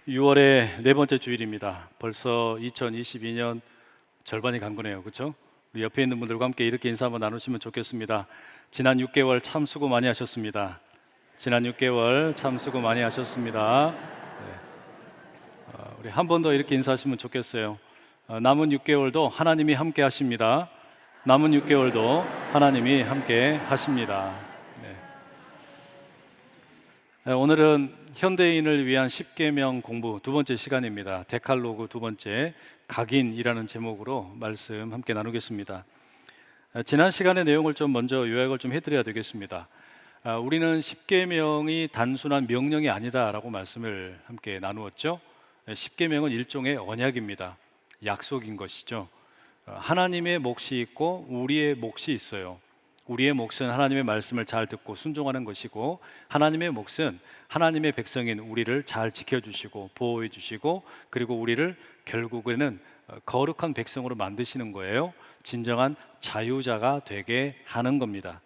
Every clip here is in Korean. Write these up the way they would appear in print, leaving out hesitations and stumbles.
6월의 네 번째 주일입니다. 벌써 2022년 절반이 간 거네요. 그렇죠? 우리 옆에 있는 분들과 함께 이렇게 인사 한번 나누시면 좋겠습니다. 지난 6개월 참 수고 많이 하셨습니다. 지난 6개월 참 수고 많이 하셨습니다. 우리 한 번 더 이렇게 인사하시면 좋겠어요. 남은 6개월도 하나님이 함께 하십니다. 남은 6개월도 하나님이 함께 하십니다. 오늘은 현대인을 위한 10계명 공부 두 번째 시간입니다. 데칼로그 두 번째 각인이라는 제목으로 말씀 함께 나누겠습니다. 지난 시간의 내용을 좀 먼저 요약을 좀 해드려야 되겠습니다. 우리는 10계명이 단순한 명령이 아니다라고 말씀을 함께 나누었죠. 10계명은 일종의 언약입니다. 약속인 것이죠. 하나님의 몫이 있고 우리의 몫이 있어요. 우리의 몫은 하나님의 말씀을 잘 듣고 순종하는 것이고, 하나님의 몫은 하나님의 백성인 우리를 잘 지켜주시고 보호해 주시고, 그리고 우리를 결국에는 거룩한 백성으로 만드시는 거예요. 진정한 자유자가 되게 하는 겁니다.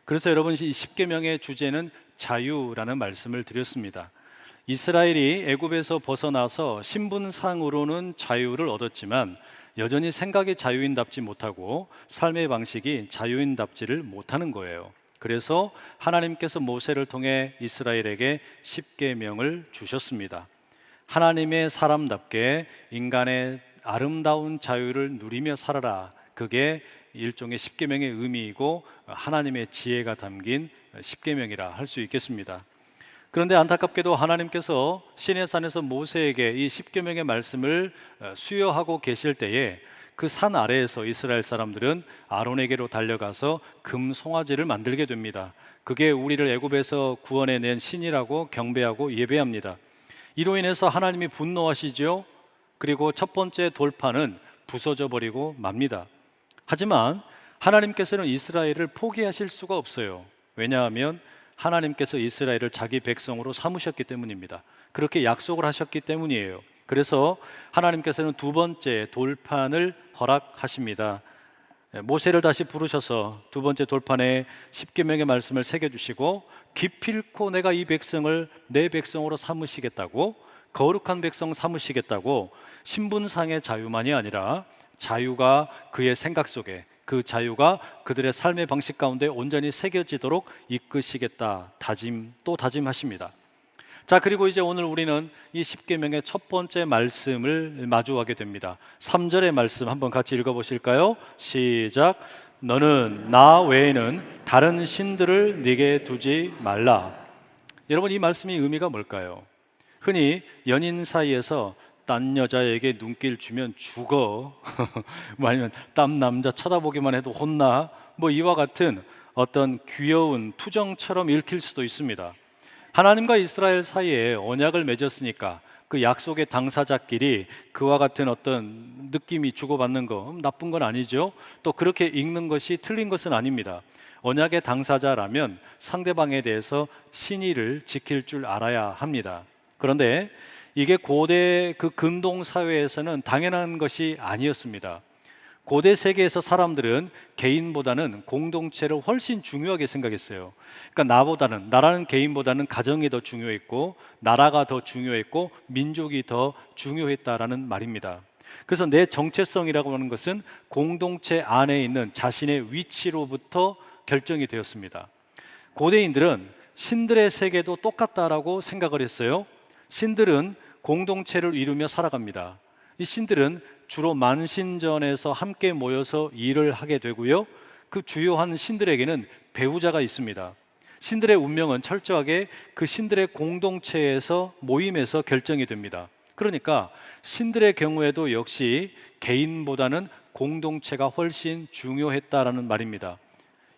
그래서 여러분, 이 10계명의 주제는 자유라는 말씀을 드렸습니다. 이스라엘이 애굽에서 벗어나서 신분상으로는 자유를 얻었지만 여전히 생각이 자유인답지 못하고 삶의 방식이 자유인답지를 못하는 거예요. 그래서 하나님께서 모세를 통해 이스라엘에게 10계명을 주셨습니다. 하나님의 사람답게 인간의 아름다운 자유를 누리며 살아라. 그게 일종의 10계명의 의미이고 하나님의 지혜가 담긴 10계명이라 할 수 있겠습니다. 그런데 안타깝게도 하나님께서 시내산에서 모세에게 이 10계명의 말씀을 수여하고 계실 때에 그 산 아래에서 이스라엘 사람들은 아론에게로 달려가서 금 송아지를 만들게 됩니다. 그게 우리를 애굽에서 구원해낸 신이라고 경배하고 예배합니다. 이로 인해서 하나님이 분노하시죠. 그리고 첫 번째 돌판은 부서져 버리고 맙니다. 하지만 하나님께서는 이스라엘을 포기하실 수가 없어요. 왜냐하면 하나님께서 이스라엘을 자기 백성으로 삼으셨기 때문입니다. 그렇게 약속을 하셨기 때문이에요. 그래서 하나님께서는 두 번째 돌판을 허락하십니다. 모세를 다시 부르셔서 두 번째 돌판에 10계명의 말씀을 새겨주시고, 기필코 내가 이 백성을 내 백성으로 삼으시겠다고, 거룩한 백성 삼으시겠다고, 신분상의 자유만이 아니라 자유가 그의 생각 속에, 그 자유가 그들의 삶의 방식 가운데 온전히 새겨지도록 이끄시겠다 또 다짐하십니다. 자, 그리고 이제 오늘 우리는 이 10계명의 첫 번째 말씀을 마주하게 됩니다. 3절의 말씀 한번 같이 읽어보실까요? 시작. 너는 나 외에는 다른 신들을 네게 두지 말라. 여러분, 이 말씀의 의미가 뭘까요? 흔히 연인 사이에서 딴 여자에게 눈길 주면 죽어 뭐 아니면 딴 남자 쳐다보기만 해도 혼나, 뭐 이와 같은 어떤 귀여운 투정처럼 읽힐 수도 있습니다. 하나님과 이스라엘 사이에 언약을 맺었으니까 그 약속의 당사자끼리 그와 같은 어떤 느낌이 주고받는 거 나쁜 건 아니죠. 또 그렇게 읽는 것이 틀린 것은 아닙니다. 언약의 당사자라면 상대방에 대해서 신의를 지킬 줄 알아야 합니다. 그런데 이게 고대 그 근동 사회에서는 당연한 것이 아니었습니다. 고대 세계에서 사람들은 개인보다는 공동체를 훨씬 중요하게 생각했어요. 그러니까 나라는 개인보다는 가정이 더 중요했고, 나라가 더 중요했고, 민족이 더 중요했다라는 말입니다. 그래서 내 정체성이라고 하는 것은 공동체 안에 있는 자신의 위치로부터 결정이 되었습니다. 고대인들은 신들의 세계도 똑같다라고 생각을 했어요. 신들은 공동체를 이루며 살아갑니다. 이 신들은 주로 만신전에서 함께 모여서 일을 하게 되고요. 그 주요한 신들에게는 배우자가 있습니다. 신들의 운명은 철저하게 그 신들의 공동체에서 모임에서 결정이 됩니다. 그러니까 신들의 경우에도 역시 개인보다는 공동체가 훨씬 중요했다라는 말입니다.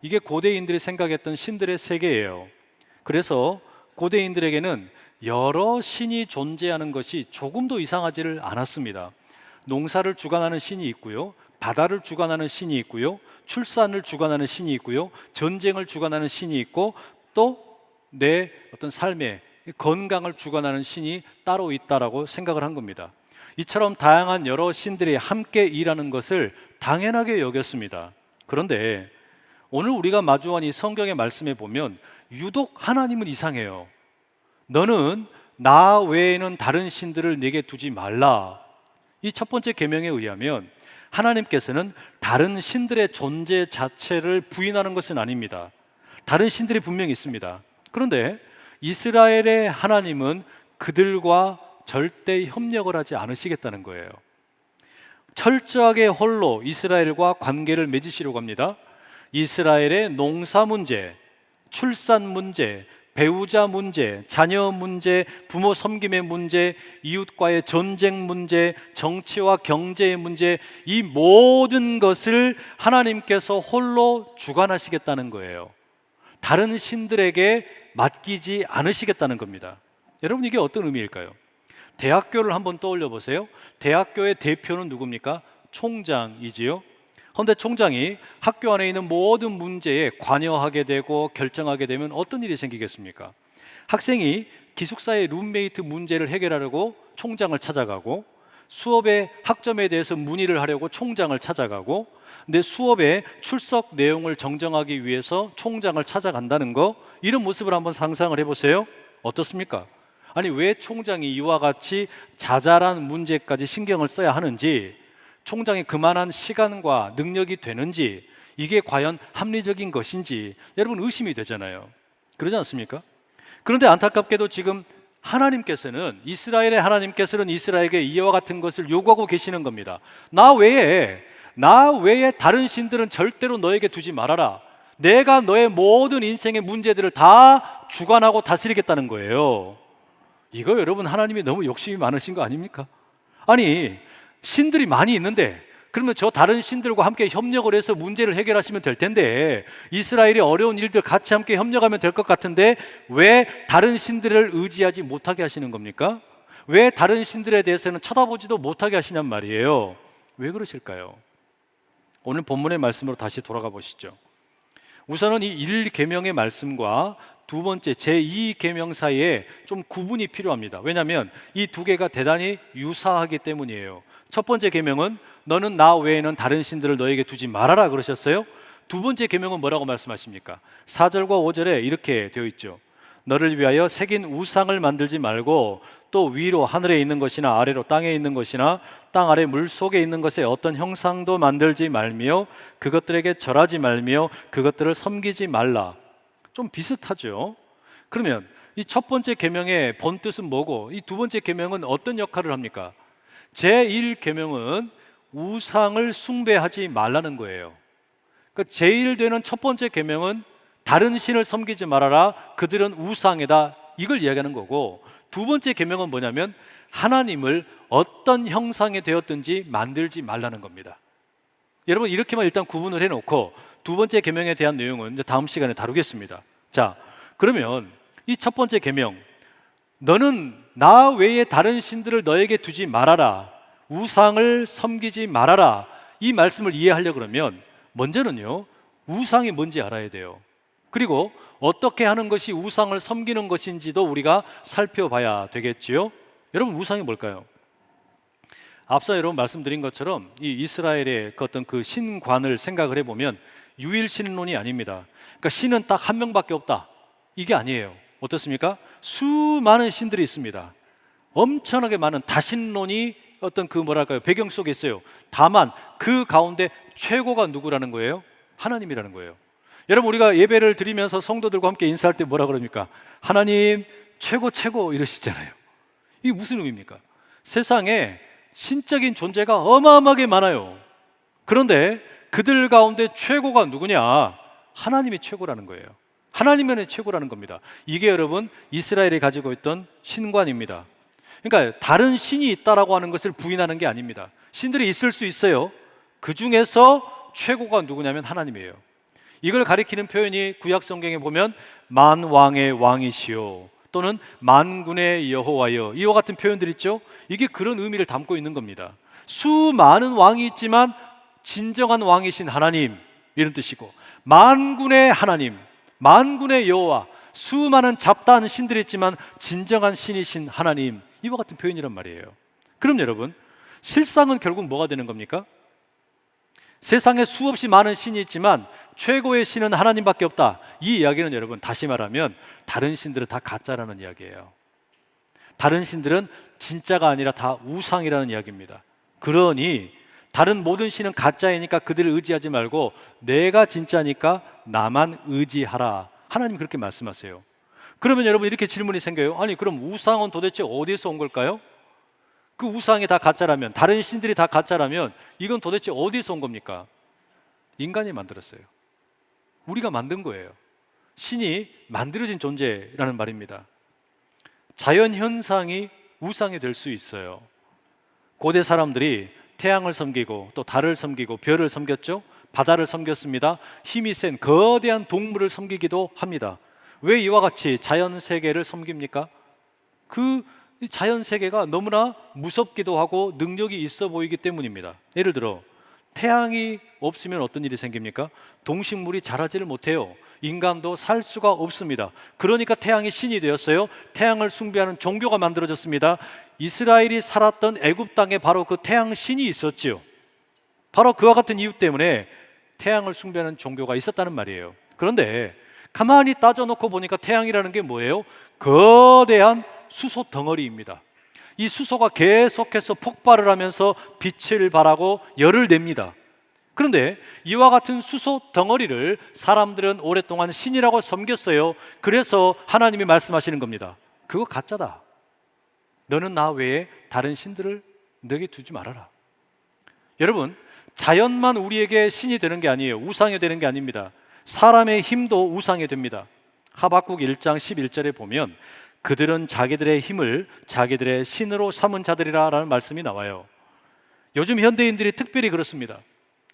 이게 고대인들이 생각했던 신들의 세계예요. 그래서 고대인들에게는 여러 신이 존재하는 것이 조금도 이상하지를 않았습니다. 농사를 주관하는 신이 있고요, 바다를 주관하는 신이 있고요, 출산을 주관하는 신이 있고요, 전쟁을 주관하는 신이 있고, 또 내 어떤 삶의 건강을 주관하는 신이 따로 있다라고 생각을 한 겁니다. 이처럼 다양한 여러 신들이 함께 일하는 것을 당연하게 여겼습니다. 그런데 오늘 우리가 마주한 이 성경의 말씀에 보면 유독 하나님은 이상해요. 너는 나 외에는 다른 신들을 내게 두지 말라. 이 첫 번째 계명에 의하면 하나님께서는 다른 신들의 존재 자체를 부인하는 것은 아닙니다. 다른 신들이 분명히 있습니다. 그런데 이스라엘의 하나님은 그들과 절대 협력을 하지 않으시겠다는 거예요. 철저하게 홀로 이스라엘과 관계를 맺으시려고 합니다. 이스라엘의 농사 문제, 출산 문제, 배우자 문제, 자녀 문제, 부모 섬김의 문제, 이웃과의 전쟁 문제, 정치와 경제의 문제, 이 모든 것을 하나님께서 홀로 주관하시겠다는 거예요. 다른 신들에게 맡기지 않으시겠다는 겁니다. 여러분, 이게 어떤 의미일까요? 대학교를 한번 떠올려 보세요. 대학교의 대표는 누굽니까? 총장이지요. 그런데 총장이 학교 안에 있는 모든 문제에 관여하게 되고 결정하게 되면 어떤 일이 생기겠습니까? 학생이 기숙사의 룸메이트 문제를 해결하려고 총장을 찾아가고, 수업의 학점에 대해서 문의를 하려고 총장을 찾아가고, 근데 수업의 출석 내용을 정정하기 위해서 총장을 찾아간다는 거, 이런 모습을 한번 상상을 해보세요. 어떻습니까? 아니, 왜 총장이 이와 같이 자잘한 문제까지 신경을 써야 하는지, 총장이 그만한 시간과 능력이 되는지, 이게 과연 합리적인 것인지 여러분 의심이 되잖아요. 그러지 않습니까? 그런데 안타깝게도 지금 하나님께서는, 이스라엘의 하나님께서는 이스라엘에게 이와 같은 것을 요구하고 계시는 겁니다. 나 외에 다른 신들은 절대로 너에게 두지 말아라. 내가 너의 모든 인생의 문제들을 다 주관하고 다스리겠다는 거예요. 이거 여러분, 하나님이 너무 욕심이 많으신 거 아닙니까? 아니, 신들이 많이 있는데 그러면 저 다른 신들과 함께 협력을 해서 문제를 해결하시면 될 텐데, 이스라엘이 어려운 일들 같이 함께 협력하면 될 것 같은데 왜 다른 신들을 의지하지 못하게 하시는 겁니까? 왜 다른 신들에 대해서는 쳐다보지도 못하게 하시냔 말이에요. 왜 그러실까요? 오늘 본문의 말씀으로 다시 돌아가 보시죠. 우선은 이 1계명의 말씀과 두 번째 제2계명 사이에 좀 구분이 필요합니다. 왜냐하면 이 두 개가 대단히 유사하기 때문이에요. 첫 번째 계명은 너는 나 외에는 다른 신들을 너에게 두지 말아라 그러셨어요. 두 번째 계명은 뭐라고 말씀하십니까? 4절과 5절에 이렇게 되어 있죠. 너를 위하여 새긴 우상을 만들지 말고 또 위로 하늘에 있는 것이나 아래로 땅에 있는 것이나 땅 아래 물 속에 있는 것에 어떤 형상도 만들지 말며 그것들에게 절하지 말며 그것들을 섬기지 말라. 좀 비슷하죠. 그러면 이 첫 번째 계명의 본뜻은 뭐고 이 두 번째 계명은 어떤 역할을 합니까? 제1계명은 우상을 숭배하지 말라는 거예요. 그러니까 제1되는 첫 번째 계명은 다른 신을 섬기지 말아라, 그들은 우상이다, 이걸 이야기하는 거고, 두 번째 계명은 뭐냐면 하나님을 어떤 형상이 되었든지 만들지 말라는 겁니다. 여러분, 이렇게만 일단 구분을 해놓고 두 번째 계명에 대한 내용은 이제 다음 시간에 다루겠습니다. 자, 그러면 이 첫 번째 계명, 너는 나 외에 다른 신들을 너에게 두지 말아라, 우상을 섬기지 말아라, 이 말씀을 이해하려고 그러면 먼저는요, 우상이 뭔지 알아야 돼요. 그리고 어떻게 하는 것이 우상을 섬기는 것인지도 우리가 살펴봐야 되겠지요. 여러분, 우상이 뭘까요? 앞서 여러분 말씀드린 것처럼 이 이스라엘의 어떤 그 신관을 생각을 해보면 유일신론이 아닙니다. 그러니까 신은 딱 한 명밖에 없다, 이게 아니에요. 어떻습니까? 수많은 신들이 있습니다. 엄청나게 많은 다신론이 어떤 그 뭐랄까요, 배경 속에 있어요. 다만 그 가운데 최고가 누구라는 거예요? 하나님이라는 거예요. 여러분, 우리가 예배를 드리면서 성도들과 함께 인사할 때 뭐라 그럽니까? 하나님 최고 최고 이러시잖아요. 이게 무슨 의미입니까? 세상에 신적인 존재가 어마어마하게 많아요. 그런데 그들 가운데 최고가 누구냐? 하나님이 최고라는 거예요. 하나님만이 최고라는 겁니다. 이게 여러분 이스라엘이 가지고 있던 신관입니다. 그러니까 다른 신이 있다라고 하는 것을 부인하는 게 아닙니다. 신들이 있을 수 있어요. 그 중에서 최고가 누구냐면 하나님이에요. 이걸 가리키는 표현이 구약 성경에 보면 만왕의 왕이시오 또는 만군의 여호와여, 이와 같은 표현들 있죠. 이게 그런 의미를 담고 있는 겁니다. 수많은 왕이 있지만 진정한 왕이신 하나님, 이런 뜻이고, 만군의 하나님, 만군의 여호와, 수많은 잡다한 신들이 있지만 진정한 신이신 하나님, 이와 같은 표현이란 말이에요. 그럼 여러분, 실상은 결국 뭐가 되는 겁니까? 세상에 수없이 많은 신이 있지만 최고의 신은 하나님밖에 없다, 이 이야기는 여러분 다시 말하면 다른 신들은 다 가짜라는 이야기예요. 다른 신들은 진짜가 아니라 다 우상이라는 이야기입니다. 그러니 다른 모든 신은 가짜이니까 그들을 의지하지 말고 내가 진짜니까 나만 의지하라. 하나님 그렇게 말씀하세요. 그러면 여러분 이렇게 질문이 생겨요. 아니 그럼 우상은 도대체 어디서 온 걸까요? 그 우상이 다 가짜라면, 다른 신들이 다 가짜라면 이건 도대체 어디서 온 겁니까? 인간이 만들었어요. 우리가 만든 거예요. 신이 만들어진 존재라는 말입니다. 자연 현상이 우상이 될 수 있어요. 고대 사람들이 태양을 섬기고 또 달을 섬기고 별을 섬겼죠. 바다를 섬겼습니다. 힘이 센 거대한 동물을 섬기기도 합니다. 왜 이와 같이 자연 세계를 섬깁니까? 그 자연 세계가 너무나 무섭기도 하고 능력이 있어 보이기 때문입니다. 예를 들어 태양이 없으면 어떤 일이 생깁니까? 동식물이 자라지를 못해요. 인간도 살 수가 없습니다. 그러니까 태양이 신이 되었어요. 태양을 숭배하는 종교가 만들어졌습니다. 이스라엘이 살았던 애굽 땅에 바로 그 태양 신이 있었지요. 바로 그와 같은 이유 때문에 태양을 숭배하는 종교가 있었다는 말이에요. 그런데 가만히 따져놓고 보니까 태양이라는 게 뭐예요? 거대한 수소 덩어리입니다. 이 수소가 계속해서 폭발을 하면서 빛을 발하고 열을 냅니다. 그런데 이와 같은 수소 덩어리를 사람들은 오랫동안 신이라고 섬겼어요. 그래서 하나님이 말씀하시는 겁니다. 그거 가짜다. 너는 나 외에 다른 신들을 너에게 두지 말아라. 여러분, 자연만 우리에게 신이 되는 게 아니에요. 우상이 되는 게 아닙니다. 사람의 힘도 우상이 됩니다. 하박국 1장 11절에 보면 그들은 자기들의 힘을 자기들의 신으로 삼은 자들이라 라는 말씀이 나와요. 요즘 현대인들이 특별히 그렇습니다.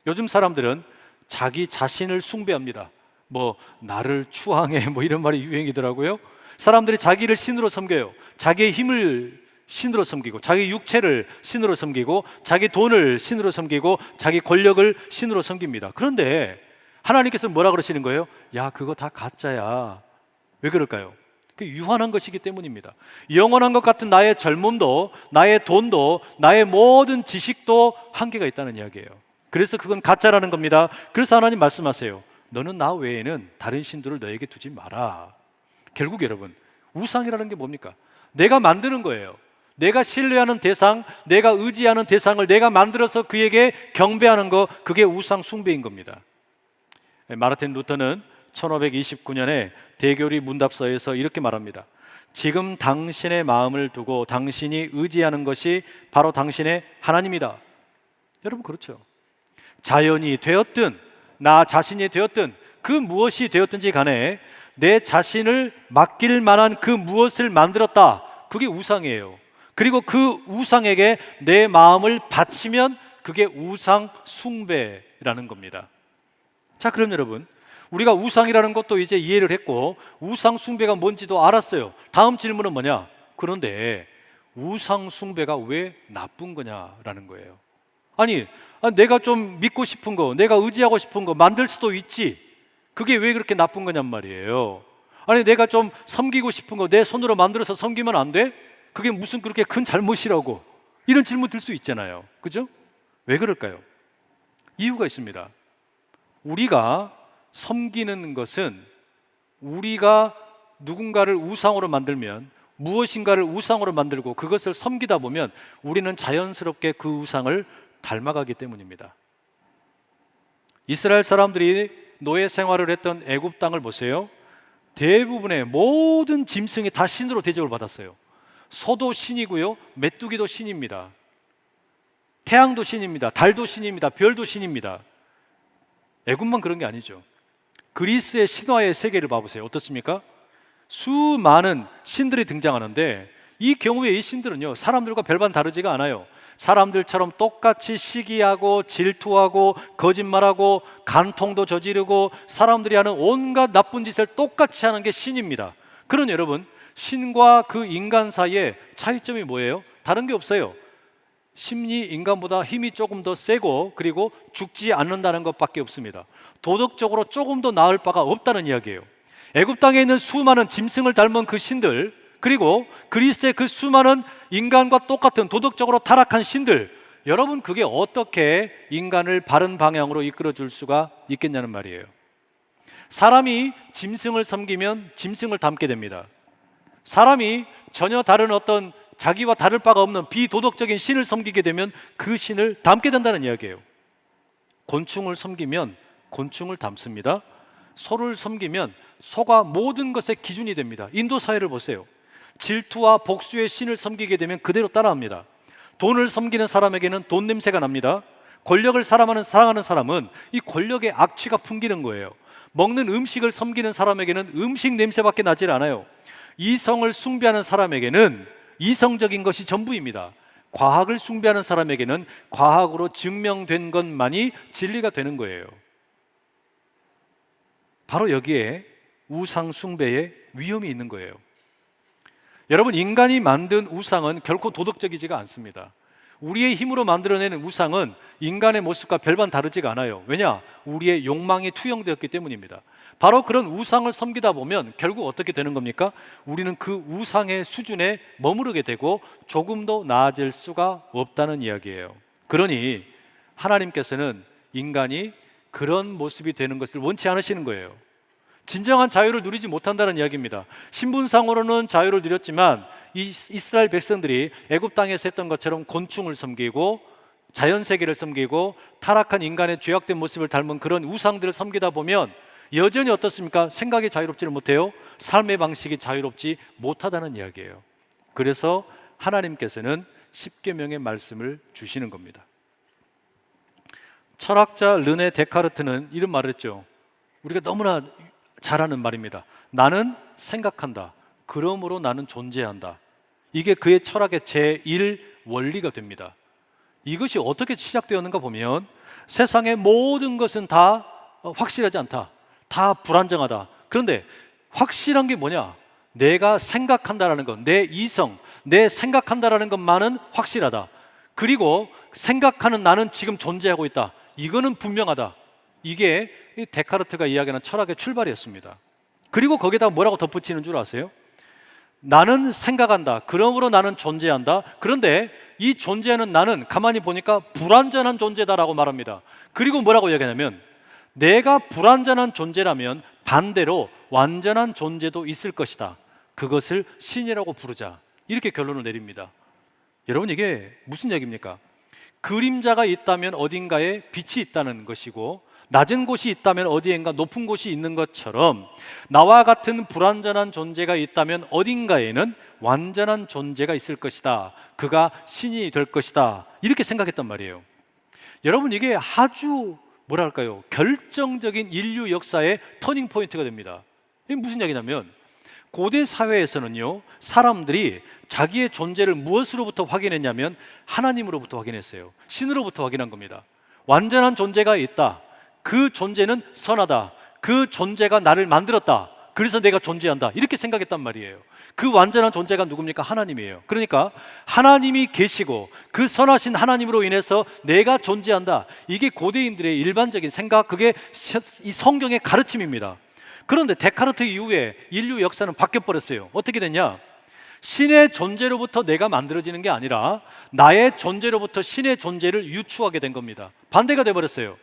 요즘 사람들은 자기 자신을 숭배합니다. 나를 추앙해 이런 말이 유행이더라고요. 사람들이 자기를 신으로 섬겨요. 자기의 힘을 신으로 섬기고 자기 육체를 신으로 섬기고 자기 돈을 신으로 섬기고 자기 권력을 신으로 섬깁니다. 그런데 하나님께서 뭐라 그러시는 거예요? 야, 그거 다 가짜야. 왜 그럴까요? 그 유한한 것이기 때문입니다. 영원한 것 같은 나의 젊음도, 나의 돈도, 나의 모든 지식도 한계가 있다는 이야기예요. 그래서 그건 가짜라는 겁니다. 그래서 하나님 말씀하세요. 너는 나 외에는 다른 신들을 너에게 두지 마라. 결국 여러분, 우상이라는 게 뭡니까? 내가 만드는 거예요. 내가 신뢰하는 대상, 내가 의지하는 대상을 내가 만들어서 그에게 경배하는 거, 그게 우상 숭배인 겁니다. 마르틴 루터는 1529년에 대교리 문답서에서 이렇게 말합니다. 지금 당신의 마음을 두고 당신이 의지하는 것이 바로 당신의 하나님이다. 여러분 그렇죠. 자연이 되었든 나 자신이 되었든 그 무엇이 되었든지 간에 내 자신을 맡길 만한 그 무엇을 만들었다. 그게 우상이에요. 그리고 그 우상에게 내 마음을 바치면 그게 우상 숭배라는 겁니다. 자, 그럼 여러분, 우리가 우상이라는 것도 이제 이해를 했고 우상 숭배가 뭔지도 알았어요. 다음 질문은 뭐냐? 그런데 우상 숭배가 왜 나쁜 거냐라는 거예요. 아니, 내가 좀 믿고 싶은 거, 내가 의지하고 싶은 거 만들 수도 있지. 그게 왜 그렇게 나쁜 거냔 말이에요. 아니, 내가 좀 섬기고 싶은 거 내 손으로 만들어서 섬기면 안 돼? 그게 무슨 그렇게 큰 잘못이라고. 이런 질문 들 수 있잖아요. 그죠? 왜 그럴까요? 이유가 있습니다. 우리가 섬기는 것은 우리가 누군가를 우상으로 만들면, 무엇인가를 우상으로 만들고 그것을 섬기다 보면 우리는 자연스럽게 그 우상을 닮아가기 때문입니다. 이스라엘 사람들이 노예 생활을 했던 애굽 땅을 보세요. 대부분의 모든 짐승이 다 신으로 대접을 받았어요. 소도 신이고요, 메뚜기도 신입니다. 태양도 신입니다. 달도 신입니다. 별도 신입니다. 애굽만 그런 게 아니죠. 그리스의 신화의 세계를 봐보세요. 어떻습니까? 수많은 신들이 등장하는데 이 경우에 이 신들은요, 사람들과 별반 다르지가 않아요. 사람들처럼 똑같이 시기하고 질투하고 거짓말하고 간통도 저지르고 사람들이 하는 온갖 나쁜 짓을 똑같이 하는 게 신입니다. 그러니 여러분, 신과 그 인간 사이에 차이점이 뭐예요? 다른 게 없어요. 신이 인간보다 힘이 조금 더 세고 그리고 죽지 않는다는 것밖에 없습니다. 도덕적으로 조금 더 나을 바가 없다는 이야기예요. 애굽 땅에 있는 수많은 짐승을 닮은 그 신들, 그리고 그리스의 그 수많은 인간과 똑같은 도덕적으로 타락한 신들, 여러분 그게 어떻게 인간을 바른 방향으로 이끌어 줄 수가 있겠냐는 말이에요. 사람이 짐승을 섬기면 짐승을 닮게 됩니다. 사람이 전혀 다른 어떤 자기와 다를 바가 없는 비도덕적인 신을 섬기게 되면 그 신을 닮게 된다는 이야기예요. 곤충을 섬기면 곤충을 닮습니다. 소를 섬기면 소가 모든 것의 기준이 됩니다. 인도 사회를 보세요. 질투와 복수의 신을 섬기게 되면 그대로 따라합니다. 돈을 섬기는 사람에게는 돈 냄새가 납니다. 권력을 사랑하는 사람은 이 권력의 악취가 풍기는 거예요. 먹는 음식을 섬기는 사람에게는 음식 냄새밖에 나질 않아요. 이성을 숭배하는 사람에게는 이성적인 것이 전부입니다. 과학을 숭배하는 사람에게는 과학으로 증명된 것만이 진리가 되는 거예요. 바로 여기에 우상 숭배의 위험이 있는 거예요. 여러분, 인간이 만든 우상은 결코 도덕적이지가 않습니다. 우리의 힘으로 만들어내는 우상은 인간의 모습과 별반 다르지가 않아요. 왜냐? 우리의 욕망이 투영되었기 때문입니다. 바로 그런 우상을 섬기다 보면 결국 어떻게 되는 겁니까? 우리는 그 우상의 수준에 머무르게 되고 조금도 나아질 수가 없다는 이야기예요. 그러니 하나님께서는 인간이 그런 모습이 되는 것을 원치 않으시는 거예요. 진정한 자유를 누리지 못한다는 이야기입니다. 신분상으로는 자유를 누렸지만 이스라엘 백성들이 애굽 땅에서 했던 것처럼 곤충을 섬기고 자연세계를 섬기고 타락한 인간의 죄악된 모습을 닮은 그런 우상들을 섬기다 보면 여전히 어떻습니까? 생각이 자유롭지를 못해요. 삶의 방식이 자유롭지 못하다는 이야기예요. 그래서 하나님께서는 십계명의 말씀을 주시는 겁니다. 철학자 르네 데카르트는 이런 말을 했죠. 우리가 너무나 잘 아는 말입니다. 나는 생각한다. 그러므로 나는 존재한다. 이게 그의 철학의 제1 원리가 됩니다. 이것이 어떻게 시작되었는가 보면 세상의 모든 것은 다 확실하지 않다. 다 불안정하다. 그런데 확실한 게 뭐냐? 내가 생각한다라는 것, 내 이성, 내 생각한다라는 것만은 확실하다. 그리고 생각하는 나는 지금 존재하고 있다. 이거는 분명하다. 이게 데카르트가 이야기하는 철학의 출발이었습니다. 그리고 거기다가 뭐라고 덧붙이는 줄 아세요? 나는 생각한다. 그러므로 나는 존재한다. 그런데 이 존재하는 나는 가만히 보니까 불완전한 존재다라고 말합니다. 그리고 뭐라고 이야기하냐면 내가 불완전한 존재라면 반대로 완전한 존재도 있을 것이다. 그것을 신이라고 부르자. 이렇게 결론을 내립니다. 여러분, 이게 무슨 얘기입니까? 그림자가 있다면 어딘가에 빛이 있다는 것이고 낮은 곳이 있다면 어디엔가 높은 곳이 있는 것처럼 나와 같은 불완전한 존재가 있다면 어딘가에는 완전한 존재가 있을 것이다. 그가 신이 될 것이다. 이렇게 생각했단 말이에요. 여러분, 이게 아주 뭐랄까요? 결정적인 인류 역사의 터닝 포인트가 됩니다. 이게 무슨 얘기냐면 고대 사회에서는요, 사람들이 자기의 존재를 무엇으로부터 확인했냐면 하나님으로부터 확인했어요. 신으로부터 확인한 겁니다. 완전한 존재가 있다. 그 존재는 선하다. 그 존재가 나를 만들었다. 그래서 내가 존재한다. 이렇게 생각했단 말이에요. 그 완전한 존재가 누굽니까? 하나님이에요. 그러니까 하나님이 계시고 그 선하신 하나님으로 인해서 내가 존재한다. 이게 고대인들의 일반적인 생각, 그게 이 성경의 가르침입니다. 그런데 데카르트 이후에 인류 역사는 바뀌어버렸어요. 어떻게 됐냐? 신의 존재로부터 내가 만들어지는 게 아니라 나의 존재로부터 신의 존재를 유추하게 된 겁니다. 반대가 돼버렸어요.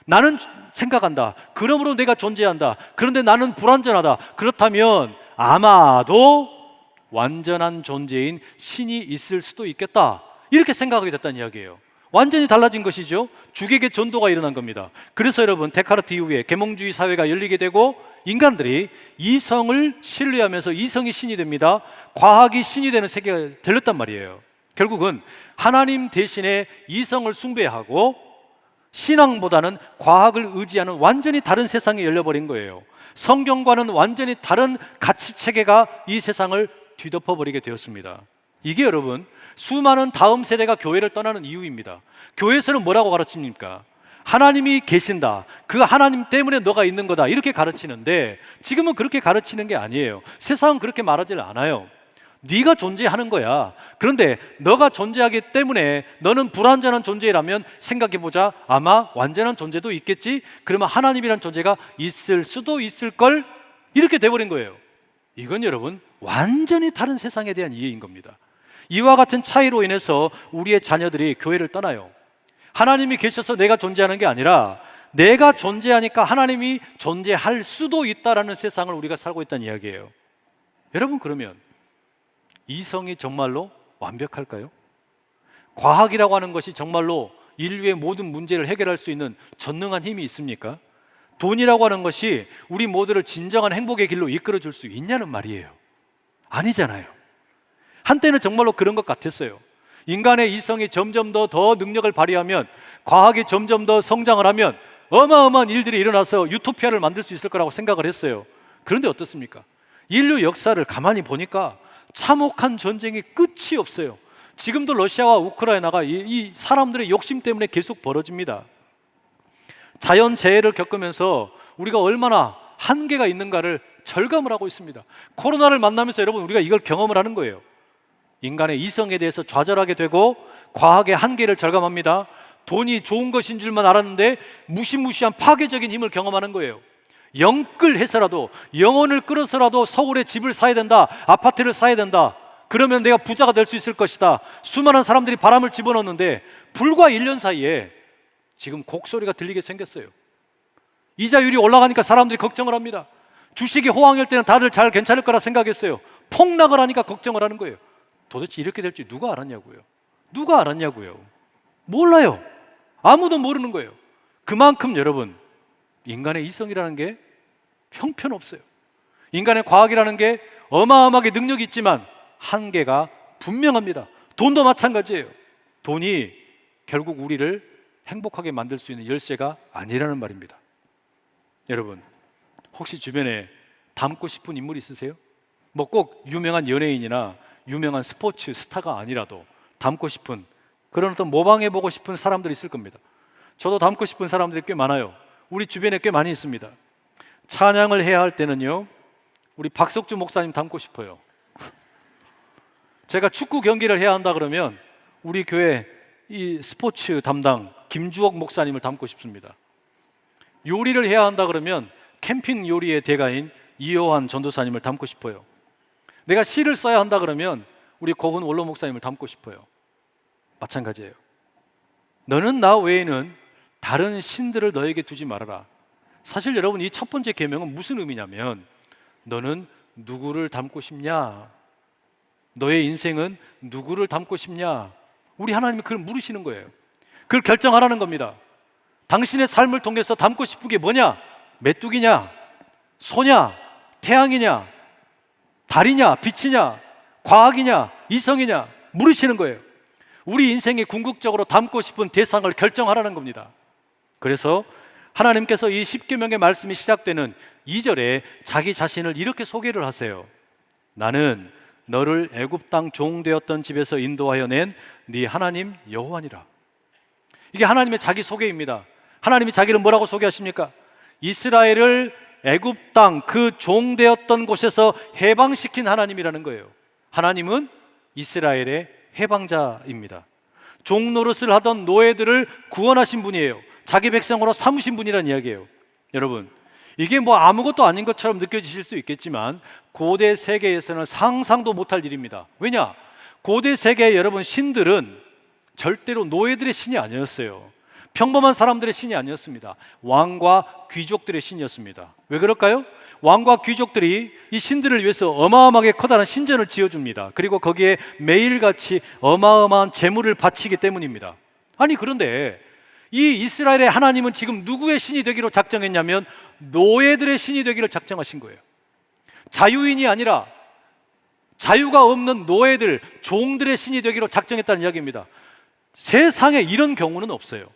나는 생각한다. 그러므로 내가 존재한다. 그런데 나는 불완전하다. 그렇다면 아마도 완전한 존재인 신이 있을 수도 있겠다. 이렇게 생각하게 됐다는 이야기예요. 완전히 달라진 것이죠. 주객의 전도가 일어난 겁니다. 그래서 여러분, 데카르트 이후에 계몽주의 사회가 열리게 되고 인간들이 이성을 신뢰하면서 이성이 신이 됩니다. 과학이 신이 되는 세계가 들렸단 말이에요. 결국은 하나님 대신에 이성을 숭배하고 신앙보다는 과학을 의지하는 완전히 다른 세상이 열려버린 거예요. 성경과는 완전히 다른 가치체계가 이 세상을 뒤덮어버리게 되었습니다. 이게 여러분, 수많은 다음 세대가 교회를 떠나는 이유입니다. 교회에서는 뭐라고 가르칩니까? 하나님이 계신다. 그 하나님 때문에 너가 있는 거다. 이렇게 가르치는데 지금은 그렇게 가르치는 게 아니에요. 세상은 그렇게 말하지 않아요. 네가 존재하는 거야. 그런데 너가 존재하기 때문에 너는 불완전한 존재라면 생각해보자. 아마 완전한 존재도 있겠지? 그러면 하나님이란 존재가 있을 수도 있을걸? 이렇게 돼버린 거예요. 이건 여러분, 완전히 다른 세상에 대한 이해인 겁니다. 이와 같은 차이로 인해서 우리의 자녀들이 교회를 떠나요. 하나님이 계셔서 내가 존재하는 게 아니라 내가 존재하니까 하나님이 존재할 수도 있다라는 세상을 우리가 살고 있다는 이야기예요. 여러분, 그러면 이성이 정말로 완벽할까요? 과학이라고 하는 것이 정말로 인류의 모든 문제를 해결할 수 있는 전능한 힘이 있습니까? 돈이라고 하는 것이 우리 모두를 진정한 행복의 길로 이끌어 줄 수 있냐는 말이에요. 아니잖아요. 한때는 정말로 그런 것 같았어요. 인간의 이성이 점점 더 능력을 발휘하면, 과학이 점점 더 성장을 하면 어마어마한 일들이 일어나서 유토피아를 만들 수 있을 거라고 생각을 했어요. 그런데 어떻습니까? 인류 역사를 가만히 보니까 참혹한 전쟁이 끝이 없어요. 지금도 러시아와 우크라이나가 이 사람들의 욕심 때문에 계속 벌어집니다. 자연재해를 겪으면서 우리가 얼마나 한계가 있는가를 절감을 하고 있습니다. 코로나를 만나면서 여러분, 우리가 이걸 경험을 하는 거예요. 인간의 이성에 대해서 좌절하게 되고 과학의 한계를 절감합니다. 돈이 좋은 것인 줄만 알았는데 무시무시한 파괴적인 힘을 경험하는 거예요. 영끌해서라도, 영혼을 끌어서라도 서울에 집을 사야 된다, 아파트를 사야 된다, 그러면 내가 부자가 될 수 있을 것이다. 수많은 사람들이 바람을 집어넣었는데 불과 1년 사이에 지금 곡소리가 들리게 생겼어요. 이자율이 올라가니까 사람들이 걱정을 합니다. 주식이 호황일 때는 다들 잘 괜찮을 거라 생각했어요. 폭락을 하니까 걱정을 하는 거예요. 도대체 이렇게 될 줄 누가 알았냐고요? 누가 알았냐고요? 몰라요. 아무도 모르는 거예요. 그만큼 여러분, 인간의 이성이라는 게 형편없어요. 인간의 과학이라는 게 어마어마하게 능력이 있지만 한계가 분명합니다. 돈도 마찬가지예요. 돈이 결국 우리를 행복하게 만들 수 있는 열쇠가 아니라는 말입니다. 여러분, 혹시 주변에 닮고 싶은 인물 있으세요? 뭐 꼭 유명한 연예인이나 유명한 스포츠 스타가 아니라도 닮고 싶은, 그런 어떤 모방해보고 싶은 사람들이 있을 겁니다. 저도 닮고 싶은 사람들이 꽤 많아요. 우리 주변에 꽤 많이 있습니다. 찬양을 해야 할 때는요, 우리 박석주 목사님 닮고 싶어요. 제가 축구 경기를 해야 한다 그러면 우리 교회 이 스포츠 담당 김주옥 목사님을 닮고 싶습니다. 요리를 해야 한다 그러면 캠핑 요리의 대가인 이효환 전도사님을 닮고 싶어요. 내가 시를 써야 한다 그러면 우리 고은 원로 목사님을 닮고 싶어요. 마찬가지예요. 너는 나 외에는 다른 신들을 너에게 두지 말아라. 사실 여러분, 이 첫 번째 계명은 무슨 의미냐면, 너는 누구를 닮고 싶냐? 너의 인생은 누구를 닮고 싶냐? 우리 하나님이 그걸 물으시는 거예요. 그걸 결정하라는 겁니다. 당신의 삶을 통해서 닮고 싶은 게 뭐냐? 메뚜기냐? 소냐? 태양이냐? 달이냐? 빛이냐? 과학이냐? 이성이냐? 물으시는 거예요. 우리 인생에 궁극적으로 닮고 싶은 대상을 결정하라는 겁니다. 그래서 하나님께서 이 십계명의 말씀이 시작되는 2절에 자기 자신을 이렇게 소개를 하세요. 나는 너를 애굽 땅 종되었던 집에서 인도하여 낸 네 하나님 여호와니라. 이게 하나님의 자기 소개입니다. 하나님이 자기를 뭐라고 소개하십니까? 이스라엘을 애굽 땅 그 종되었던 곳에서 해방시킨 하나님이라는 거예요. 하나님은 이스라엘의 해방자입니다. 종 노릇을 하던 노예들을 구원하신 분이에요. 자기 백성으로 삼으신 분이라는 이야기예요. 여러분, 이게 뭐 아무것도 아닌 것처럼 느껴지실 수 있겠지만 고대 세계에서는 상상도 못할 일입니다. 왜냐? 고대 세계의 여러분, 신들은 절대로 노예들의 신이 아니었어요. 평범한 사람들의 신이 아니었습니다. 왕과 귀족들의 신이었습니다. 왜 그럴까요? 왕과 귀족들이 이 신들을 위해서 어마어마하게 커다란 신전을 지어줍니다. 그리고 거기에 매일같이 어마어마한 재물을 바치기 때문입니다. 아니, 그런데 이 이스라엘의 하나님은 지금 누구의 신이 되기로 작정했냐면 노예들의 신이 되기를 작정하신 거예요. 자유인이 아니라 자유가 없는 노예들, 종들의 신이 되기로 작정했다는 이야기입니다. 세상에 이런 경우는 없어요.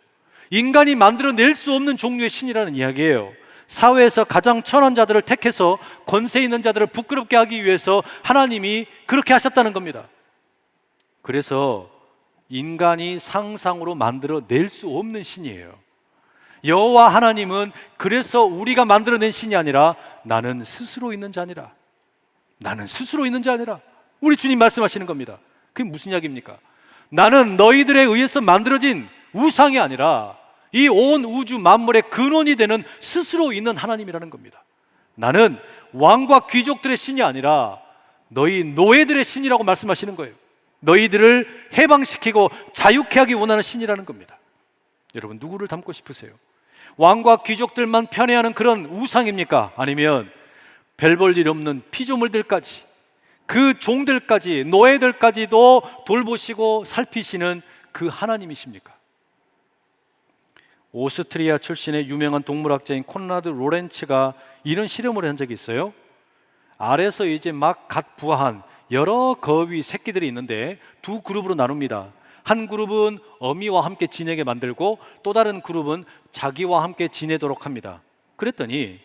인간이 만들어낼 수 없는 종류의 신이라는 이야기예요. 사회에서 가장 천한 자들을 택해서 권세 있는 자들을 부끄럽게 하기 위해서 하나님이 그렇게 하셨다는 겁니다. 그래서 인간이 상상으로 만들어낼 수 없는 신이에요. 여호와 하나님은 그래서 우리가 만들어낸 신이 아니라 나는 스스로 있는 자니라. 나는 스스로 있는 자니라. 우리 주님 말씀하시는 겁니다. 그게 무슨 이야기입니까? 나는 너희들에 의해서 만들어진 우상이 아니라 이 온 우주 만물의 근원이 되는 스스로 있는 하나님이라는 겁니다. 나는 왕과 귀족들의 신이 아니라 너희 노예들의 신이라고 말씀하시는 거예요. 너희들을 해방시키고 자유케 하기 원하는 신이라는 겁니다. 여러분, 누구를 닮고 싶으세요? 왕과 귀족들만 편애하는 그런 우상입니까? 아니면 별 볼 일 없는 피조물들까지 그 종들까지, 노예들까지도 돌보시고 살피시는 그 하나님이십니까? 오스트리아 출신의 유명한 동물학자인 콘라드 로렌츠가 이런 실험을 한 적이 있어요. 알에서 이제 막 갓 부화한 여러 거위 새끼들이 있는데 두 그룹으로 나눕니다. 한 그룹은 어미와 함께 지내게 만들고 또 다른 그룹은 자기와 함께 지내도록 합니다. 그랬더니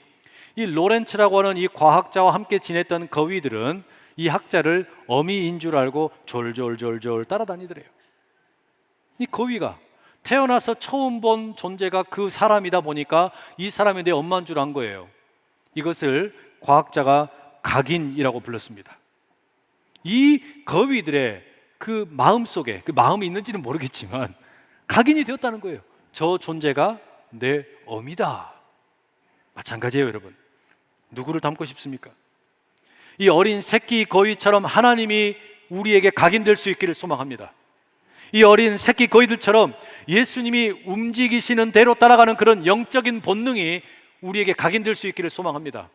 이 로렌츠라고 하는 이 과학자와 함께 지냈던 거위들은 이 학자를 어미인 줄 알고 졸졸졸졸 따라다니더래요. 이 거위가 태어나서 처음 본 존재가 그 사람이다 보니까 이 사람이 내 엄마인 줄 안 거예요. 이것을 과학자가 각인이라고 불렀습니다. 이 거위들의 그 마음 속에, 그 마음이 있는지는 모르겠지만 각인이 되었다는 거예요. 저 존재가 내 어미다. 마찬가지예요, 여러분. 누구를 닮고 싶습니까? 이 어린 새끼 거위처럼 하나님이 우리에게 각인될 수 있기를 소망합니다. 이 어린 새끼 거위들처럼 예수님이 움직이시는 대로 따라가는 그런 영적인 본능이 우리에게 각인될 수 있기를 소망합니다.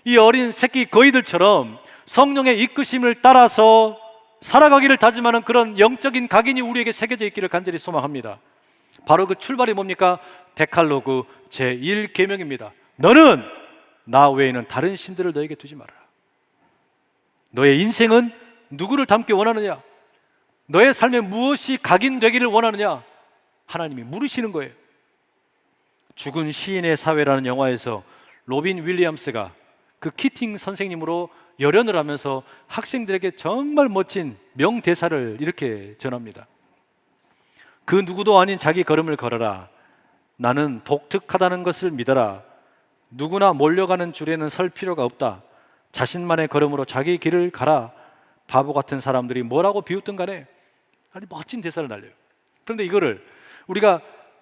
이 어린 새끼 거위들처럼 성령의 이끄심을 따라서 살아가기를 다짐하는 그런 영적인 각인이 우리에게 새겨져 있기를 간절히 소망합니다. 바로 그 출발이 뭡니까? 데칼로그 제1계명입니다. 너는 나 외에는 다른 신들을 너에게 두지 말아라. 너의 인생은 누구를 닮기 원하느냐? 너의 삶에 무엇이 각인되기를 원하느냐? 하나님이 물으시는 거예요. 죽은 시인의 사회라는 영화에서 로빈 윌리엄스가 그 키팅 선생님으로 열연을 하면서 학생들에게 정말 멋진 명대사를 이렇게 전합니다. 그 누구도 아닌 자기 걸음을 걸어라. 나는 독특하다는 것을 믿어라. 누구나 몰려가는 줄에는 설 필요가 없다. 자신만의 걸음으로 자기 길을 가라. 바보 같은 사람들이 뭐라고 비웃든 간에 아주 멋진 대사를 날려요. 그런데 이거를 우리가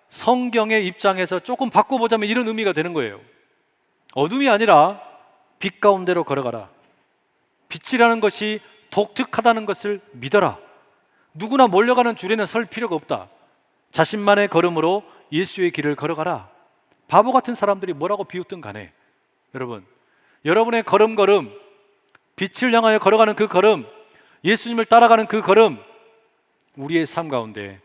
성경의 입장에서 조금 바꿔보자면 이런 의미가 되는 거예요. 어둠이 아니라 빛 가운데로 걸어가라. 빛이라는 것이 독특하다는 것을 믿어라. 누구나 몰려가는 줄에는 설 필요가 없다. 자신만의 걸음으로 예수의 길을 걸어가라. 바보 같은 사람들이 뭐라고 비웃든 간에 여러분, 여러분의 걸음걸음, 빛을 향하여 걸어가는 그 걸음, 예수님을 따라가는 그 걸음, 우리의 삶 가운데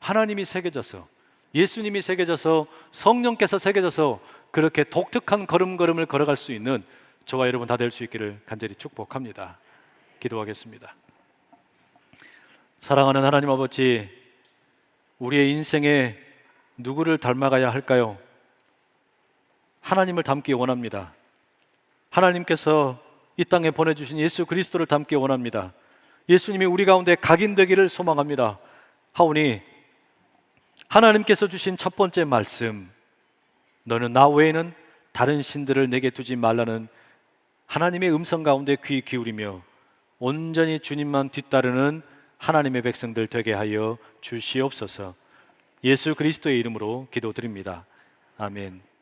하나님이 새겨져서, 예수님이 새겨져서, 성령께서 새겨져서 그렇게 독특한 걸음걸음을 걸어갈 수 있는 저와 여러분 다 될 수 있기를 간절히 축복합니다. 기도하겠습니다. 사랑하는 하나님 아버지, 우리의 인생에 누구를 닮아가야 할까요? 하나님을 닮기 원합니다. 하나님께서 이 땅에 보내주신 예수 그리스도를 닮기 원합니다. 예수님이 우리 가운데 각인되기를 소망합니다. 하오니 하나님께서 주신 첫 번째 말씀, 너는 나 외에는 다른 신들을 내게 두지 말라는 하나님의 음성 가운데 귀 기울이며 온전히 주님만 뒤따르는 하나님의 백성들 되게 하여 주시옵소서. 예수 그리스도의 이름으로 기도드립니다. 아멘.